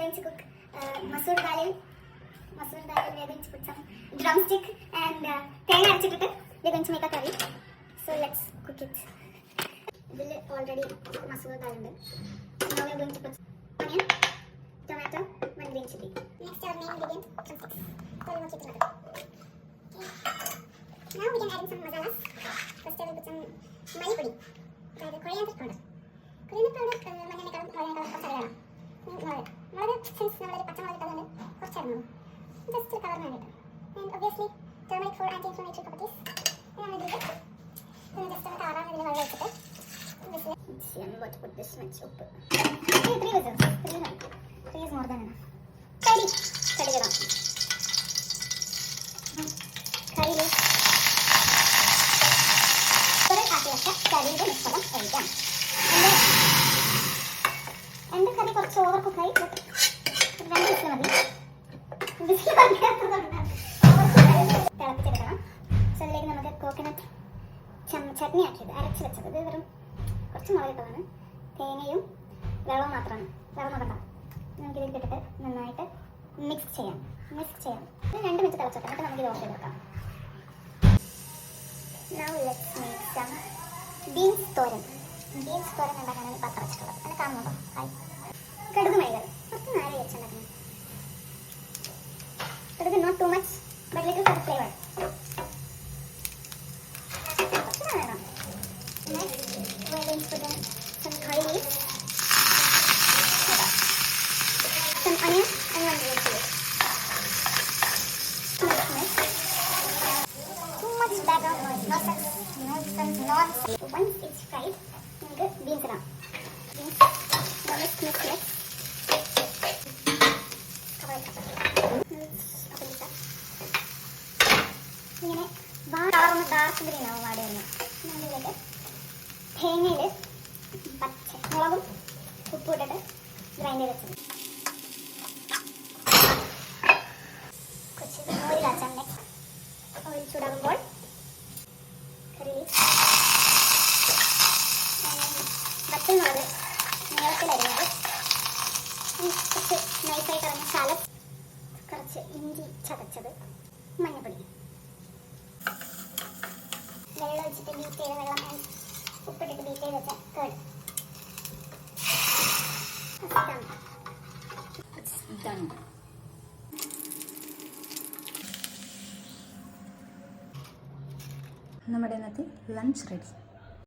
going to cook masoor dal. We are going to put some drumstick and thenga arachittu. We are going to make a curry. So let's cook it. This is already masoor dal. Now we are going to put onion, tomato, one green chili. Next our main ingredient, drumsticks. So we will keep it. Now we can add in some masalas. First I will put some mali podi. Coriander powder. Coriander powder മഞ്ഞളിനേക്കാളും കുറച്ചധികമാണ്. മുളക് since നമ്മളൊരു പച്ചമുളക് ഇട്ടതുകൊണ്ട് കുറച്ചിടണം. Just കളറിന് വേണ്ടിയിട്ട്. And obviously turmeric for anti inflammatory properties. നമ്മളിതിലേക്ക് just ഒന്ന് താറാൻ ഇതിൽ വെള്ളം വെച്ചിട്ട് I'm going to put this much ഉപ്പ്. 3 whistles. 3 is more than enough. കടി ഇടാം. കറി ആക്കി വെച്ച കറിയുടെ മിശ്രിതം ഒഴിക്കാം. എൻ്റെ കറി കുറച്ച് ഓവർ കുക്കായി, 2 വിസിൽ മതി. തിളപ്പിച്ചെടുക്കണം. സോ അതിലേക്ക് നമുക്ക് കോക്കനട്ട് ചട്നി ആക്കിയത് അരച്ച് വെച്ചത്. ഇത് വെറും കുറച്ച് മുളക് ഇട്ടതാണ്. തേങ്ങയും വെള്ളവും മാത്രമാണ്. വെള്ളം നോക്കണ്ട. നമുക്കിതിൽ ഇട്ടിട്ട് നന്നായിട്ട് മിക്സ് ചെയ്യാം. ഇത് 2 മിനിറ്റ് തിളച്ചോട്ടെ. എന്നിട്ട് നമുക്കിത് ഓഫ് ചെയ്ത് വെക്കാം. Now let's make some beans thoran ഉണ്ടാക്കാനാണ് പത്ര വെച്ചിട്ടുള്ളത്. അതിനെ കാണുന്നുണ്ടോ? കടുക് മൈകൾ കുറച്ച് നേരെ വെച്ചുണ്ടാക്കുന്നത്. കടുക് not too much but little for flavour. കുറച്ച് വേണം. Next we are going to put in some curry leaves, some onion and 1 green chili. Too much background noise. Nonsense. Once it's fried, നമുക്ക് ബീൻസ് ഇടാം. ഇങ്ങനെ dark green ആവും വാടി വരുന്നത്. നമ്മളിതിലേക്ക് തേങ്ങയിൽ മുളകും ഉപ്പും ഇട്ടിട്ട് ഗ്രൈൻഡ് ചെയ്ത് വെച്ചത്. കുറച്ച് ഓയിൽ ആച്ചാൽ നെക്സ്റ്റ് ഓയിൽ ചൂടാകുമ്പോൾ കറി വറ്റൽമുളക് നീളത്തിലരിഞ്ഞത്, കുറച്ച് നൈസായിട്ട് ഇറങ്ങിയ സാലഡ്, കുറച്ച് ഇഞ്ചി ചതച്ചത്, മഞ്ഞൾപ്പൊടി, വെള്ളം ഒഴിച്ചിട്ട് ബീറ്റ് ചെയ്ത വെള്ളം, ഉപ്പിട്ടിട്ട് ബീറ്റ് ചെയ്ത് വെച്ച കേട്. നമ്മുടെ ഇന്നത്തെ ലഞ്ച് റെഡി.